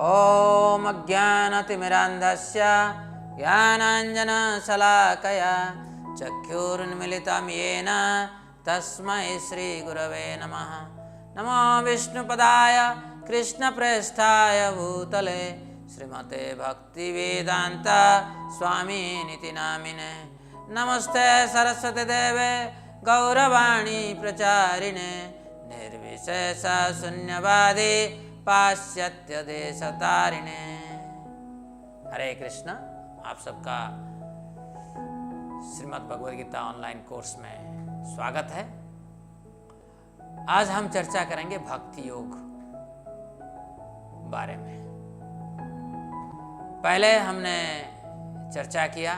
ॐ अज्ञानतिमिरान्धस्य ज्ञानाञ्जनशलाकया चक्षुरुन्मिलितं येन तस्मै श्रीगुरवे नमः। नमो विष्णुपदाय कृष्णप्रेष्ठाय भूतले श्रीमते भक्तिवेदान्त स्वामिनिति नामिने। नमस्ते सरस्वती देवे गौरवाणी प्रचारिणे निर्विशेष शून्यवादी पाश्चात्य देशतारिणे। हरे कृष्ण। आप सबका श्रीमद् भगवद गीता ऑनलाइन कोर्स में स्वागत है। आज हम चर्चा करेंगे भक्ति योग बारे में। पहले हमने चर्चा किया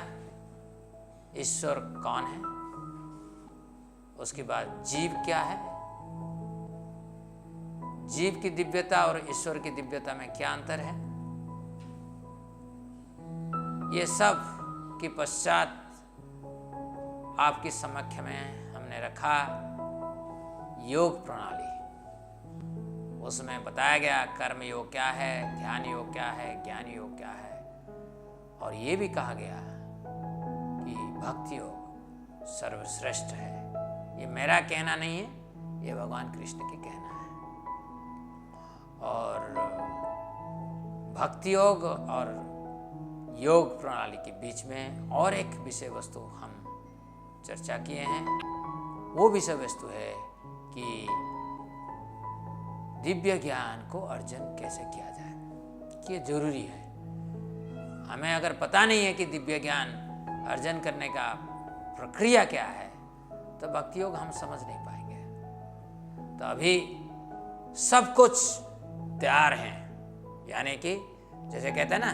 ईश्वर कौन है, उसके बाद जीव क्या है, जीव की दिव्यता और ईश्वर की दिव्यता में क्या अंतर है। ये सब के पश्चात आपकी समक्ष में हमने रखा योग प्रणाली। उसमें बताया गया कर्म योग क्या है, ध्यान योग क्या है, ज्ञान योग क्या है, और ये भी कहा गया कि भक्ति योग सर्वश्रेष्ठ है। ये मेरा कहना नहीं है, ये भगवान कृष्ण की कहना है। और भक्ति योग और योग प्रणाली के बीच में और एक विषय वस्तु हम चर्चा किए हैं। वो विषय वस्तु है कि दिव्य ज्ञान को अर्जन कैसे किया जाए, कि ये जरूरी है। हमें अगर पता नहीं है कि दिव्य ज्ञान अर्जन करने का प्रक्रिया क्या है, तो भक्ति योग हम समझ नहीं पाएंगे। तो अभी सब कुछ तैयार हैं, यानी कि जैसे कहते हैं ना,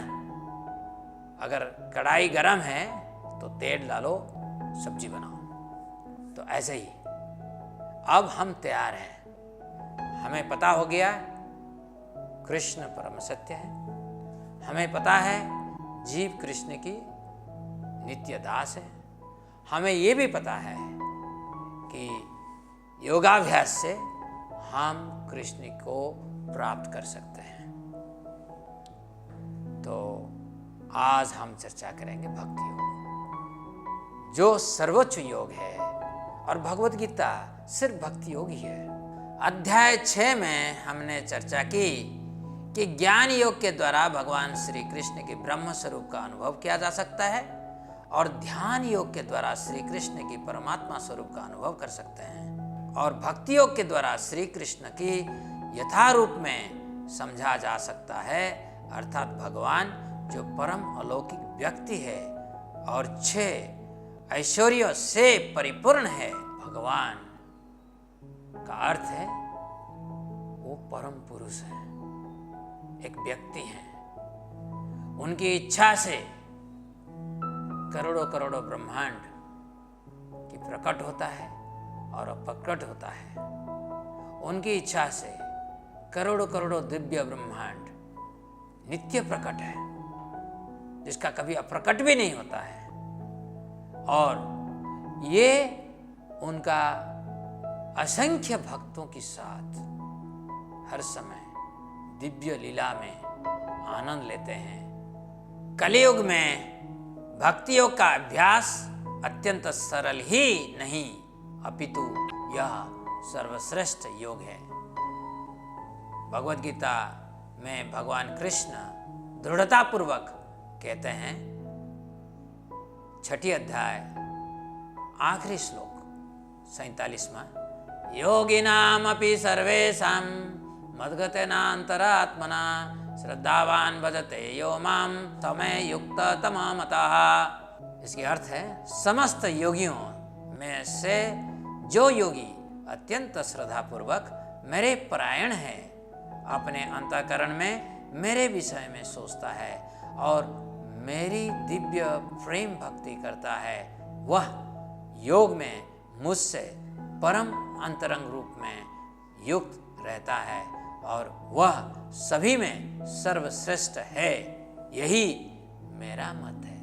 अगर कढ़ाई गरम है तो तेल डालो, सब्जी बनाओ। तो ऐसे ही अब हम तैयार हैं। हमें पता हो गया कृष्ण परम सत्य है, हमें पता है जीव कृष्ण की नित्य दास है, हमें ये भी पता है कि योगाभ्यास से हम कृष्ण को प्राप्त कर सकते हैं। तो आज हम चर्चा करेंगे भक्ति योग, जो सर्वोच्च योग है, और भगवद गीता सिर्फ भक्ति योग ही है। अध्याय 6 में हमने चर्चा की कि ज्ञान योग के द्वारा भगवान श्री कृष्ण के ब्रह्म स्वरूप का अनुभव किया जा सकता है, और ध्यान योग के द्वारा श्री कृष्ण की परमात्मा स्वरूप का अनुभव कर सकते हैं, और भक्ति योग के द्वारा श्री कृष्ण की यथारूप में समझा जा सकता है, अर्थात भगवान जो परम अलौकिक व्यक्ति है और 6 ऐश्वर्यों से परिपूर्ण है। भगवान का अर्थ है वो परम पुरुष है, एक व्यक्ति है। उनकी इच्छा से करोड़ों करोड़ों ब्रह्मांड की प्रकट होता है और अप्रकट होता है। उनकी इच्छा से करोड़ों करोड़ों दिव्य ब्रह्मांड नित्य प्रकट है, जिसका कभी अप्रकट भी नहीं होता है। और ये उनका असंख्य भक्तों के साथ हर समय दिव्य लीला में आनंद लेते हैं। कलियुग में भक्ति योग का अभ्यास अत्यंत सरल ही नहीं, अपितु यह सर्वश्रेष्ठ योग है। भगवद गीता में भगवान कृष्ण दृढ़तापूर्वक कहते हैं, 6 अध्याय आखिरी श्लोक 47वां, योगिनामपि सर्वेषां मद्गतेनान्तरात्मना श्रद्धावान भजते यो मां तमे युक्त तममतः। इसके अर्थ है, समस्त योगियों में से जो योगी अत्यंत श्रद्धापूर्वक मेरे परायण है, अपने अंतःकरण में मेरे विषय में सोचता है और मेरी दिव्य प्रेम भक्ति करता है, वह योग में मुझसे परम अंतरंग रूप में युक्त रहता है और वह सभी में सर्वश्रेष्ठ है। यही मेरा मत है।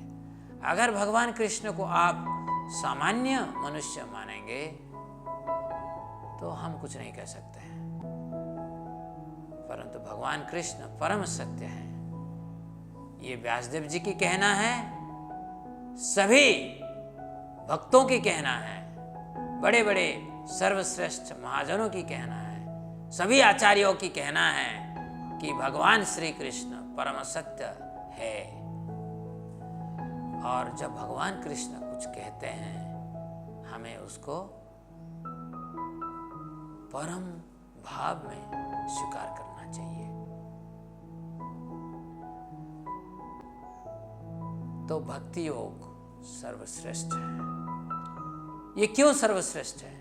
अगर भगवान कृष्ण को आप सामान्य मनुष्य मानेंगे तो हम कुछ नहीं कह सकते हैं। परंतु भगवान कृष्ण परम सत्य है, ये व्यासदेव जी की कहना है, सभी भक्तों की कहना है, बड़े बड़े सर्वश्रेष्ठ महाजनों की कहना है, सभी आचार्यों की कहना है कि भगवान श्री कृष्ण परम सत्य है। और जब भगवान कृष्ण कुछ कहते हैं, हमें उसको परम भाव में स्वीकार करना चाहिए। तो भक्ति योग सर्वश्रेष्ठ है। ये क्यों सर्वश्रेष्ठ है?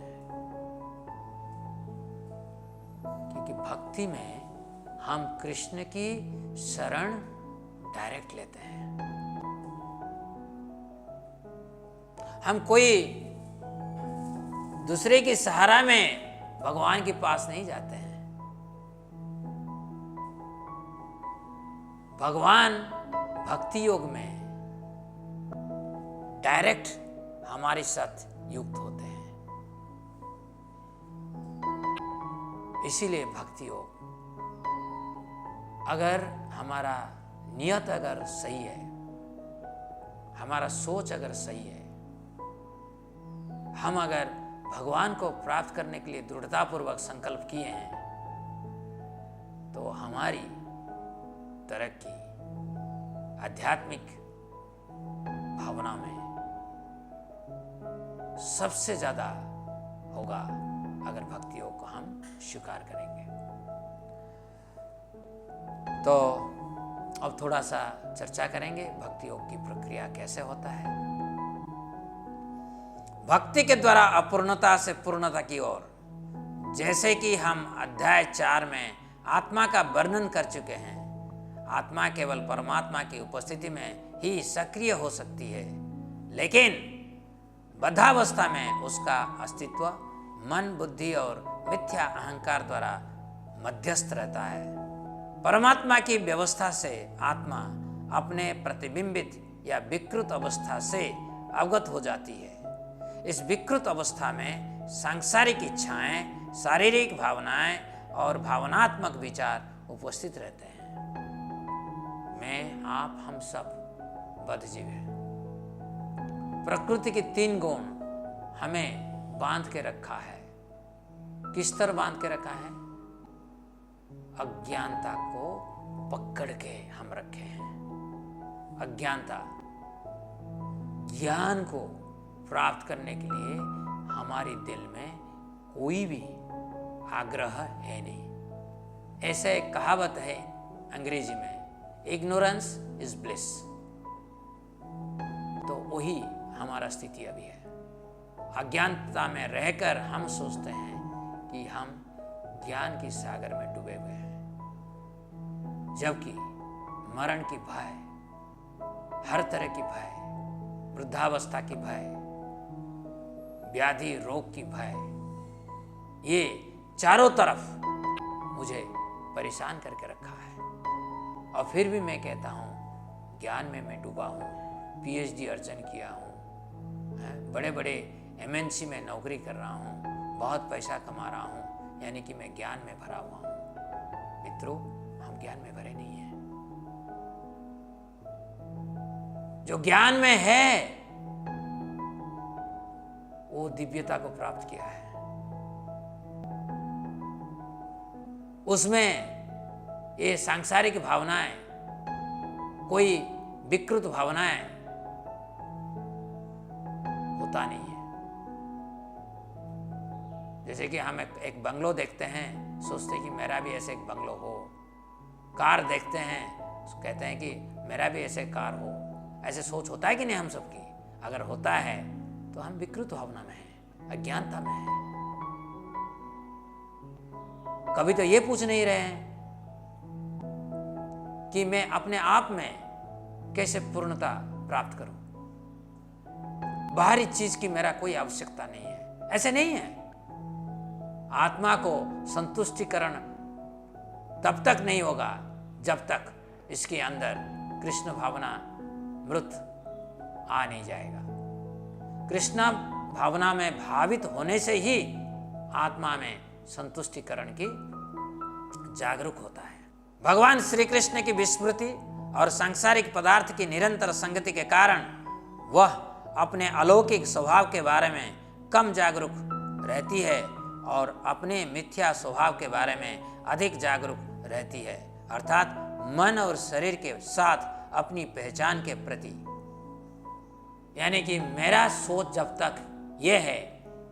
क्योंकि भक्ति में हम कृष्ण की शरण डायरेक्ट लेते हैं। हम कोई दूसरे के सहारा में भगवान के पास नहीं जाते हैं। भगवान भक्ति योग में डायरेक्ट हमारे साथ युक्त होते हैं। इसीलिए भक्ति योग, अगर हमारा नियत अगर सही है, हमारा सोच अगर सही है, हम अगर भगवान को प्राप्त करने के लिए दृढ़तापूर्वक संकल्प किए हैं, तो हमारी तरक्की आध्यात्मिक भावना में सबसे ज्यादा होगा अगर भक्ति योग को हम स्वीकार करेंगे। तो अब थोड़ा सा चर्चा करेंगे भक्ति योग की प्रक्रिया कैसे होता है। भक्ति के द्वारा अपूर्णता से पूर्णता की ओर, जैसे कि हम अध्याय 4 में आत्मा का वर्णन कर चुके हैं, आत्मा केवल परमात्मा की उपस्थिति में ही सक्रिय हो सकती है, लेकिन बद्धावस्था में उसका अस्तित्व मन, बुद्धि और मिथ्या अहंकार द्वारा मध्यस्थ रहता है। परमात्मा की व्यवस्था से आत्मा अपने प्रतिबिंबित या विकृत अवस्था से अवगत हो जाती है। इस विकृत अवस्था में सांसारिक इच्छाएं, शारीरिक भावनाएं और भावनात्मक विचार उपस्थित रहते हैं। मैं, आप, हम सब बद्धजीव हैं। प्रकृति के 3 गुण हमें बांध के रखा है। किस तरह बांध के रखा है? अज्ञानता को पकड़ के हम रखे हैं। अज्ञानता, ज्ञान को प्राप्त करने के लिए हमारे दिल में कोई भी आग्रह है नहीं। ऐसे एक कहावत है अंग्रेजी में, इग्नोरेंस इज ब्लिस। तो वही हमारा स्थिति अभी है। अज्ञानता में रहकर हम सोचते हैं कि हम ज्ञान की सागर में डूबे हुए हैं, जबकि मरण की भय, हर तरह की भय, वृद्धावस्था की भय, व्याधि रोग की भय, ये चारों तरफ मुझे परेशान करके रखा है। और फिर भी मैं कहता हूँ ज्ञान में मैं डूबा हूँ, PhD अर्जन किया हूँ, बड़े बड़े MNC में नौकरी कर रहा हूँ, बहुत पैसा कमा रहा हूँ, यानी कि मैं ज्ञान में भरा हुआ हूँ। मित्रों, हम ज्ञान में भरे नहीं हैं। जो ज्ञान में है वो दिव्यता को प्राप्त किया है। उसमें ये सांसारिक भावनाएं, कोई विकृत भावनाएं होता नहीं है। जैसे कि हम एक बंगलो देखते हैं, सोचते हैं कि मेरा भी ऐसे एक बंगलो हो। कार देखते हैं, कहते हैं कि मेरा भी ऐसे कार हो। ऐसे सोच होता है कि नहीं हम सबकी? अगर होता है तो हम विकृत भावना में हैं, अज्ञानता में हैं। कभी तो ये पूछ नहीं रहे हैं कि मैं अपने आप में कैसे पूर्णता प्राप्त करूं। बाहरी चीज की मेरा कोई आवश्यकता नहीं है, ऐसे नहीं है। आत्मा को संतुष्टिकरण तब तक नहीं होगा जब तक इसके अंदर कृष्ण भावना मृत आ नहीं जाएगा। कृष्ण भावना में भावित होने से ही आत्मा में संतुष्टिकरण की जागरूक होता है। भगवान श्री कृष्ण की विस्मृति और सांसारिक पदार्थ की निरंतर संगति के कारण वह अपने अलौकिक स्वभाव के बारे में कम जागरूक रहती है और अपने मिथ्या स्वभाव के बारे में अधिक जागरूक रहती है, अर्थात मन और शरीर के साथ अपनी पहचान के प्रति। यानी कि मेरा सोच जब तक यह है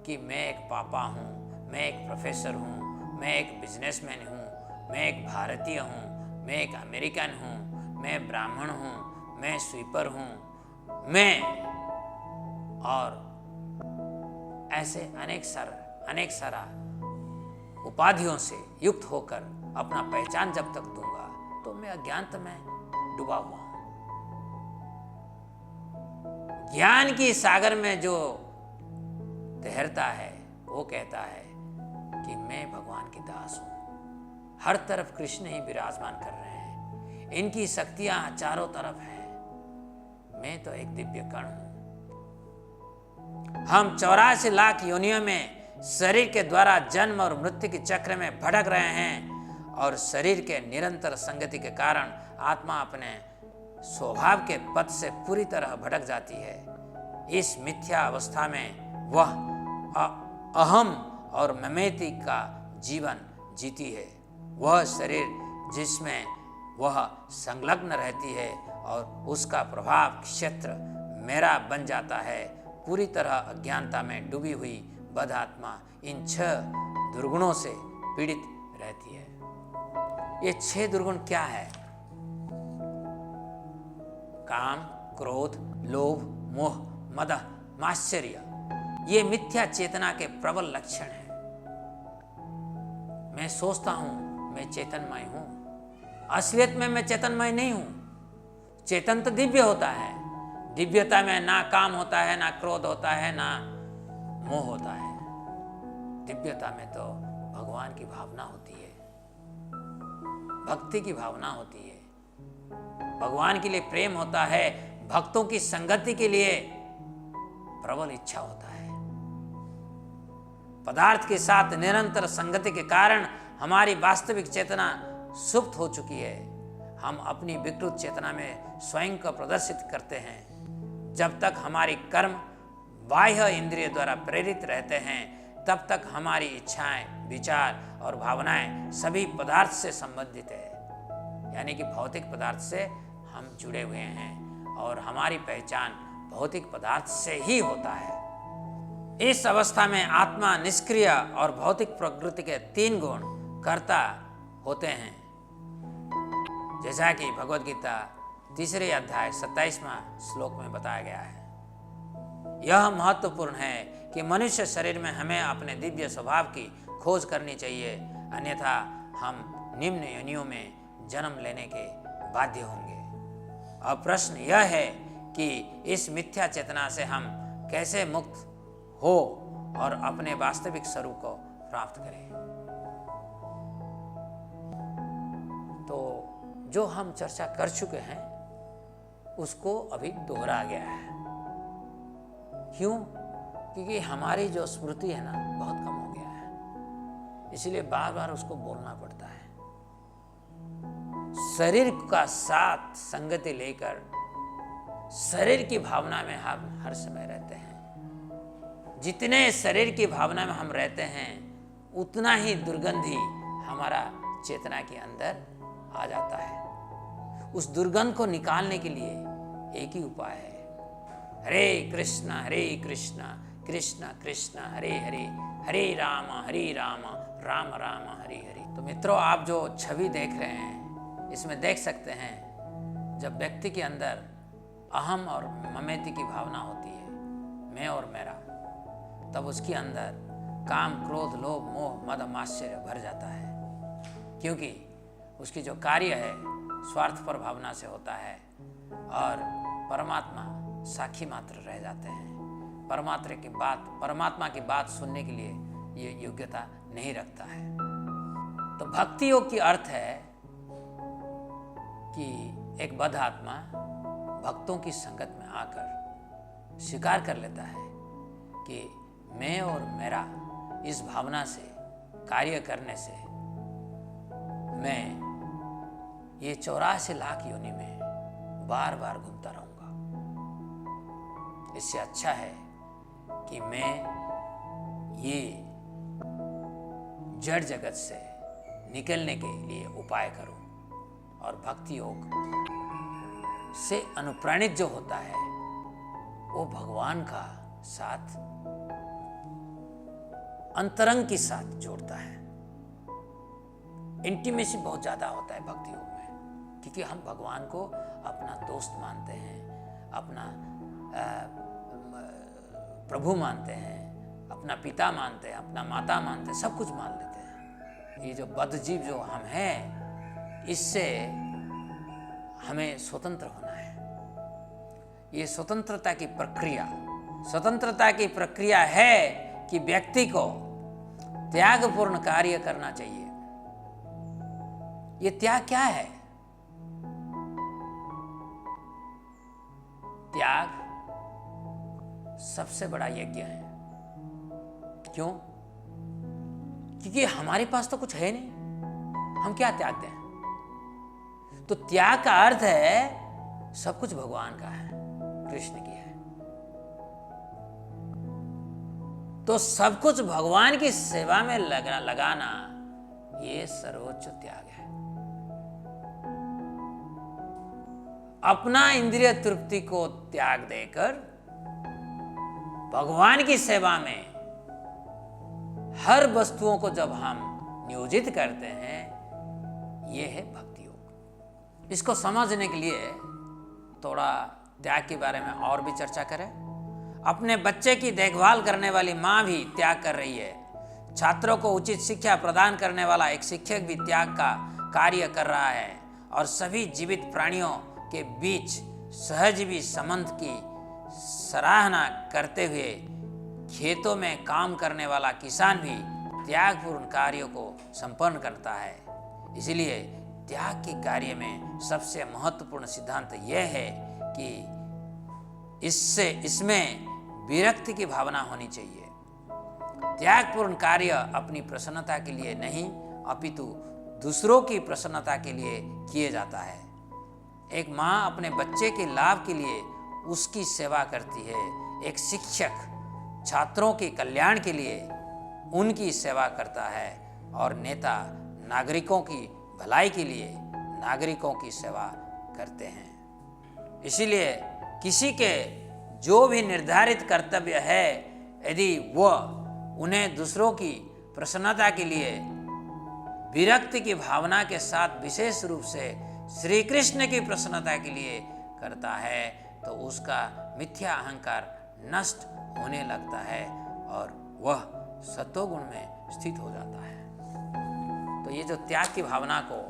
कि मैं एक पापा हूँ, मैं एक प्रोफेसर हूँ, मैं एक बिजनेसमैन हूँ, मैं एक भारतीय हूँ, मैं एक अमेरिकन हूँ, मैं ब्राह्मण हूँ, मैं स्वीपर हूँ, मैं, और ऐसे अनेक सारा उपाधियों से युक्त होकर अपना पहचान जब तक दूंगा तो मैं अज्ञानता में डूबा हुआ हूं। ज्ञान की सागर में जो तैरता है वो कहता है कि मैं भगवान की दास हूं। हर तरफ कृष्ण ही विराजमान कर रहे हैं, इनकी शक्तियां चारों तरफ है, मैं तो एक दिव्य कण हूं। हम 84 लाख योनियों में शरीर के द्वारा जन्म और मृत्यु के चक्र में भटक रहे हैं और शरीर के निरंतर संगति के कारण आत्मा अपने स्वभाव के पथ से पूरी तरह भटक जाती है। इस मिथ्या अवस्था में वह अहम और ममेति का जीवन जीती है। वह शरीर जिसमें वह संलग्न रहती है और उसका प्रभाव क्षेत्र मेरा बन जाता है, पूरी तरह अज्ञानता में डूबी हुई बद्ध आत्मा इन 6 दुर्गुणों से पीड़ित रहती है। ये 6 दुर्गुण क्या है? काम, क्रोध, लोभ, मोह, मद, मात्सर्य। ये मिथ्या चेतना के प्रबल लक्षण हैं। मैं सोचता हूं मैं चेतनमय हूं, असलियत में मैं चेतनमय नहीं हूं। चेतन तो दिव्य होता है, दिव्यता में ना काम होता है, ना क्रोध होता है, ना मोह होता है। दिव्यता में तो भगवान की भावना होती है, भक्ति की भावना होती है, भगवान के लिए प्रेम होता है, भक्तों की संगति के लिए प्रबल इच्छा होता है। पदार्थ के साथ निरंतर संगति के कारण हमारी वास्तविक चेतना सुप्त हो चुकी है। हम अपनी विकृत चेतना में स्वयं को प्रदर्शित करते हैं। जब तक हमारी कर्म बाह्य इंद्रिय द्वारा प्रेरित रहते हैं तब तक हमारी इच्छाएं, विचार और भावनाएं सभी पदार्थ से संबंधित है। यानी कि भौतिक पदार्थ से हम जुड़े हुए हैं और हमारी पहचान भौतिक पदार्थ से ही होता है। इस अवस्था में आत्मा निष्क्रिय और भौतिक प्रकृति के 3 गुण कर्ता होते हैं, जैसा कि भगवद गीता 3 अध्याय 27वां श्लोक में बताया गया है। यह महत्वपूर्ण है कि मनुष्य शरीर में हमें अपने दिव्य स्वभाव की खोज करनी चाहिए, अन्यथा हम निम्न योनियों में जन्म लेने के बाध्य होंगे। अब प्रश्न यह है कि इस मिथ्या चेतना से हम कैसे मुक्त हो और अपने वास्तविक स्वरूप को प्राप्त करें। तो जो हम चर्चा कर चुके हैं उसको अभी दोहरा गया है। क्यों? क्योंकि हमारी जो स्मृति है ना बहुत कम हो गया है, इसलिए बार बार उसको बोलना पड़ता है। शरीर का साथ संगति लेकर शरीर की भावना में हम हर समय रहते हैं। जितने शरीर की भावना में हम रहते हैं उतना ही दुर्गंधी हमारा चेतना के अंदर आ जाता है। उस दुर्गंध को निकालने के लिए एक ही उपाय है, हरे कृष्णा कृष्ण कृष्ण हरे हरे, हरे राम राम राम हरे हरे। तो मित्रों, आप जो छवि देख रहे हैं इसमें देख सकते हैं, जब व्यक्ति के अंदर अहम और ममेति की भावना होती है, मैं और मेरा, तब उसके अंदर काम, क्रोध, लोभ, मोह, मद, मात्सर्य भर जाता है। क्योंकि उसकी जो कार्य है स्वार्थपर भावना से होता है और परमात्मा साक्षी मात्र रह जाते हैं। परमात्मा की बात सुनने के लिए ये योग्यता नहीं रखता है। तो भक्ति योग की अर्थ है कि एक बद्ध आत्मा भक्तों की संगत में आकर स्वीकार कर लेता है कि मैं और मेरा इस भावना से कार्य करने से मैं ये 84 लाख योनि में बार बार घूमता रहूंगा। इससे अच्छा है कि मैं ये जड़ जगत से निकलने के लिए उपाय करूं और भक्ति योग से अनुप्राणित जो होता है वो भगवान का साथ अंतरंग के साथ जोड़ता है। इंटीमेसी बहुत ज़्यादा होता है भक्ति योग में, क्योंकि हम भगवान को अपना दोस्त मानते हैं, अपना प्रभु मानते हैं, अपना पिता मानते हैं, अपना माता मानते हैं, सब कुछ मान लेते हैं। ये जो बद्धजीव जो हम हैं, इससे हमें स्वतंत्र होना है। ये स्वतंत्रता की प्रक्रिया है कि व्यक्ति को त्यागपूर्ण कार्य करना चाहिए। ये त्याग क्या है? त्याग सबसे बड़ा यज्ञ है। क्यों? क्योंकि हमारे पास तो कुछ है नहीं, हम क्या त्याग दें? तो त्याग का अर्थ है सब कुछ भगवान का है, कृष्ण की है। तो सब कुछ भगवान की सेवा में लगाना ये सर्वोच्च त्याग है। अपना इंद्रिय तृप्ति को त्याग देकर भगवान की सेवा में हर वस्तुओं को जब हम नियोजित करते हैं, यह है भक्ति योग। इसको समझने के लिए थोड़ा त्याग के बारे में और भी चर्चा करें। अपने बच्चे की देखभाल करने वाली माँ भी त्याग कर रही है। छात्रों को उचित शिक्षा प्रदान करने वाला एक शिक्षक भी त्याग का कार्य कर रहा है। और सभी जीवित प्राणियों के बीच सहजीवी संबंध की सराहना करते हुए खेतों में काम करने वाला किसान भी त्यागपूर्ण कार्यों को संपन्न करता है। इसलिए त्याग के कार्य में सबसे महत्वपूर्ण सिद्धांत यह है कि इसमें विरक्ति की भावना होनी चाहिए। त्यागपूर्ण कार्य अपनी प्रसन्नता के लिए नहीं, अपितु दूसरों की प्रसन्नता के लिए किए जाता है। एक माँ अपने बच्चे के लाभ के लिए उसकी सेवा करती है। एक शिक्षक छात्रों के कल्याण के लिए उनकी सेवा करता है और नेता नागरिकों की भलाई के लिए नागरिकों की सेवा करते हैं। इसीलिए किसी के जो भी निर्धारित कर्तव्य है, यदि वह उन्हें दूसरों की प्रसन्नता के लिए विरक्ति की भावना के साथ विशेष रूप से श्री कृष्ण की प्रसन्नता के लिए करता है, तो उसका मिथ्या अहंकार नष्ट होने लगता है और वह सत्वगुण में स्थित हो जाता है। तो ये जो त्याग की भावना को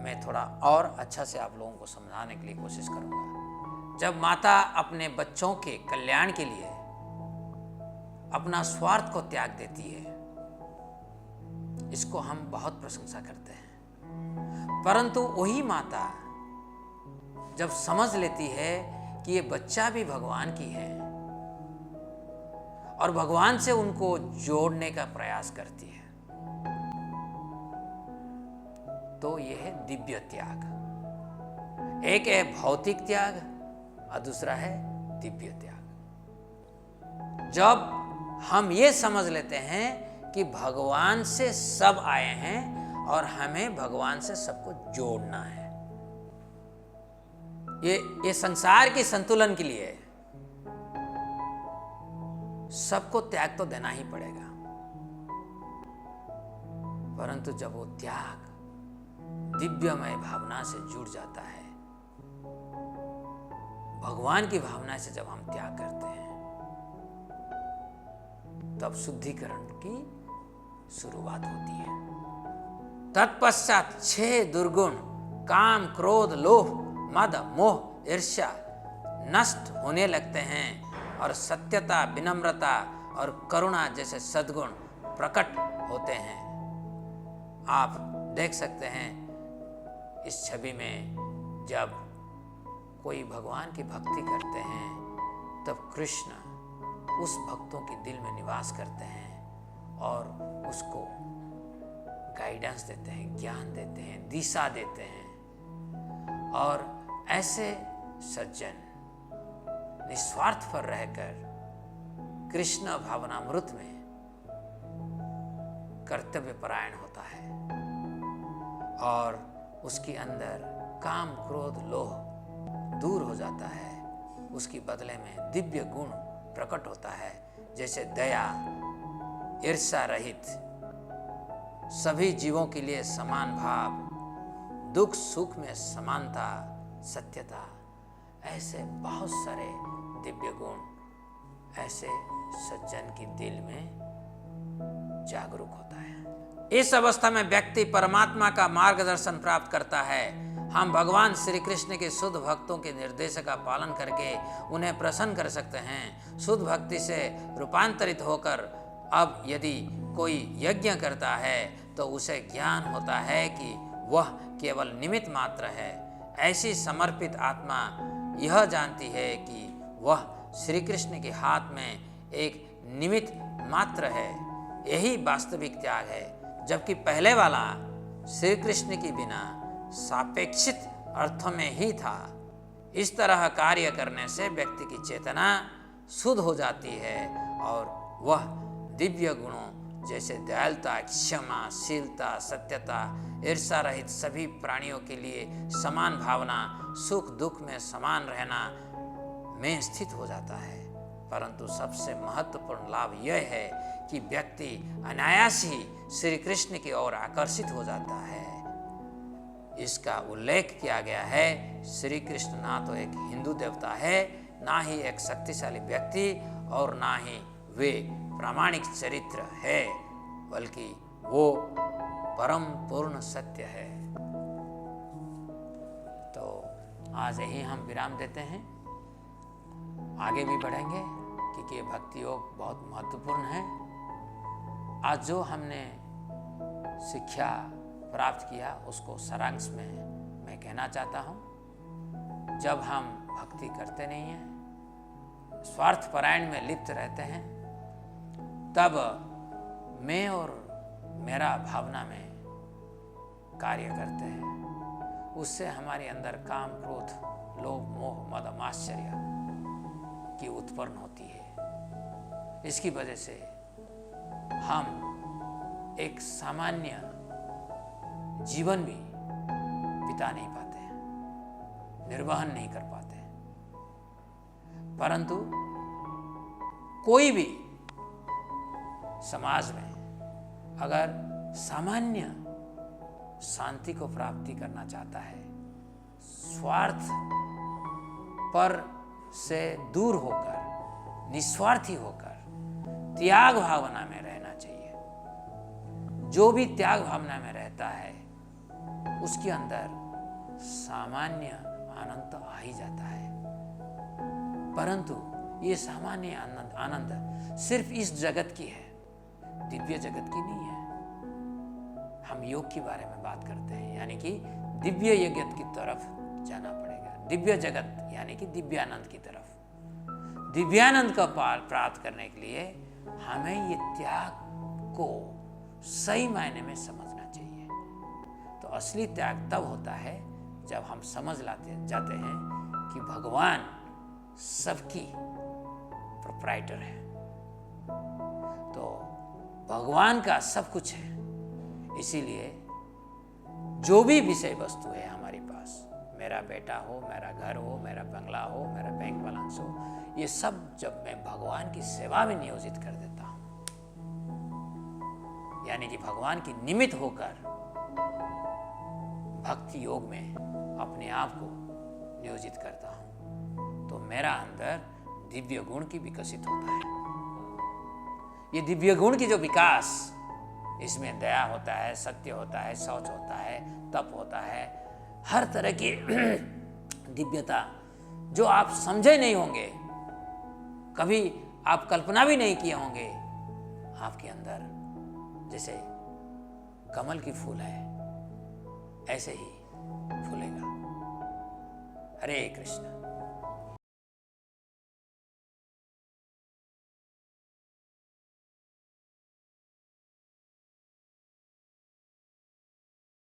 मैं थोड़ा और अच्छा से आप लोगों को समझाने के लिए कोशिश करूंगा। जब माता अपने बच्चों के कल्याण के लिए अपना स्वार्थ को त्याग देती है, इसको हम बहुत प्रशंसा करते हैं। परंतु वही माता जब समझ लेती है कि ये बच्चा भी भगवान की है और भगवान से उनको जोड़ने का प्रयास करती है, तो यह है दिव्य त्याग। एक है भौतिक त्याग और दूसरा है दिव्य त्याग। जब हम ये समझ लेते हैं कि भगवान से सब आए हैं और हमें भगवान से सबको जोड़ना है, ये संसार के संतुलन के लिए सबको त्याग तो देना ही पड़ेगा। परंतु जब वो त्याग दिव्यमय भावना से जुड़ जाता है, भगवान की भावना से जब हम त्याग करते हैं, तब शुद्धिकरण की शुरुआत होती है। तत्पश्चात 6 दुर्गुण काम, क्रोध, लोभ, मद, मोह, ईर्ष्या नष्ट होने लगते हैं और सत्यता, विनम्रता और करुणा जैसे सद्गुण प्रकट होते हैं। आप देख सकते हैं इस छवि में, जब कोई भगवान की भक्ति करते हैं तब कृष्ण उस भक्तों के दिल में निवास करते हैं और उसको गाइडेंस देते हैं, ज्ञान देते हैं, दिशा देते हैं। और ऐसे सज्जन निस्वार्थ पर रहकर कृष्ण भावनामृत में कर्तव्य परायण होता है और उसके अंदर काम, क्रोध, लोभ दूर हो जाता है। उसके बदले में दिव्य गुण प्रकट होता है, जैसे दया, ईर्ष्या रहित, सभी जीवों के लिए समान भाव, दुख सुख में समानता, सत्यता। ऐसे बहुत सारे दिव्य गुण ऐसे सज्जन के दिल में जागरूक होता है। इस अवस्था में व्यक्ति परमात्मा का मार्गदर्शन प्राप्त करता है। हम भगवान श्री कृष्ण के शुद्ध भक्तों के निर्देश का पालन करके उन्हें प्रसन्न कर सकते हैं। शुद्ध भक्ति से रूपांतरित होकर अब यदि कोई यज्ञ करता है तो उसे ज्ञान होता है कि वह केवल निमित्त मात्र है। ऐसी समर्पित आत्मा यह जानती है कि वह श्री कृष्ण के हाथ में एक निमित्त मात्र है। यही वास्तविक त्याग है। जबकि पहले वाला श्री कृष्ण के बिना सापेक्षित अर्थों में ही था। इस तरह कार्य करने से व्यक्ति की चेतना शुद्ध हो जाती है और वह दिव्य गुणों जैसे दयालुता, क्षमा, शीलता, सत्यता, ईर्ष्या रहित, सभी प्राणियों के लिए समान भावना, सुख दुख में समान रहना में स्थित हो जाता है। परंतु सबसे महत्वपूर्ण लाभ यह है कि व्यक्ति अनायास ही श्री कृष्ण की ओर आकर्षित हो जाता है। इसका उल्लेख किया गया है। श्री कृष्ण ना तो एक हिंदू देवता है, ना ही एक शक्तिशाली व्यक्ति और ना ही वे प्रामाणिक चरित्र है, बल्कि वो परम पूर्ण सत्य है। तो आज यही हम विराम देते हैं। आगे भी बढ़ेंगे क्योंकि ये भक्ति योग बहुत महत्वपूर्ण है। आज जो हमने शिक्षा प्राप्त किया उसको सारांश में मैं कहना चाहता हूँ। जब हम भक्ति करते नहीं हैं, स्वार्थ परायण में लिप्त रहते हैं, तब मैं और मेरा भावना में कार्य करते हैं। उससे हमारे अंदर काम, क्रोध, लोभ, मोह, मद, मात्सर्य की उत्पन्न होती है। इसकी वजह से हम एक सामान्य जीवन भी बिता नहीं पाते हैं, निर्वहन नहीं कर पाते हैं। परंतु कोई भी समाज में अगर सामान्य शांति को प्राप्ति करना चाहता है, स्वार्थ पर से दूर होकर, निस्वार्थी होकर त्याग भावना में रहना चाहिए। जो भी त्याग भावना में रहता है उसके अंदर सामान्य आनंद तो आ ही जाता है। परंतु ये सामान्य आनंद सिर्फ इस जगत की है, दिव्य जगत की नहीं है। हम योग के बारे में बात करते हैं, यानी कि दिव्य जगत की तरफ जाना पड़ेगा। दिव्य जगत यानी कि दिव्यानंद की तरफ। दिव्यानंद का प्राप्त करने के लिए हमें ये त्याग को सही मायने में समझना चाहिए। तो असली त्याग तब होता है जब हम समझ जाते हैं कि भगवान सबकी प्रोप्राइटर है। तो भगवान का सब कुछ है, इसीलिए जो भी विषय वस्तु है हमारे पास, मेरा बेटा हो, मेरा घर हो, मेरा बंगला हो, मेरा बैंक बैलेंस हो, ये सब जब मैं भगवान की सेवा में नियोजित कर देता हूं, यानी कि भगवान की निमित्त होकर भक्ति योग में अपने आप को नियोजित करता हूं, तो मेरा अंदर दिव्य गुण की विकसित होता है। ये दिव्य गुण की जो विकास, इसमें दया होता है, सत्य होता है, शौच होता है, तप होता है, हर तरह की दिव्यता जो आप समझे नहीं होंगे, कभी आप कल्पना भी नहीं किए होंगे, आपके अंदर जैसे कमल की फूल है ऐसे ही फूलेगा। हरे कृष्ण।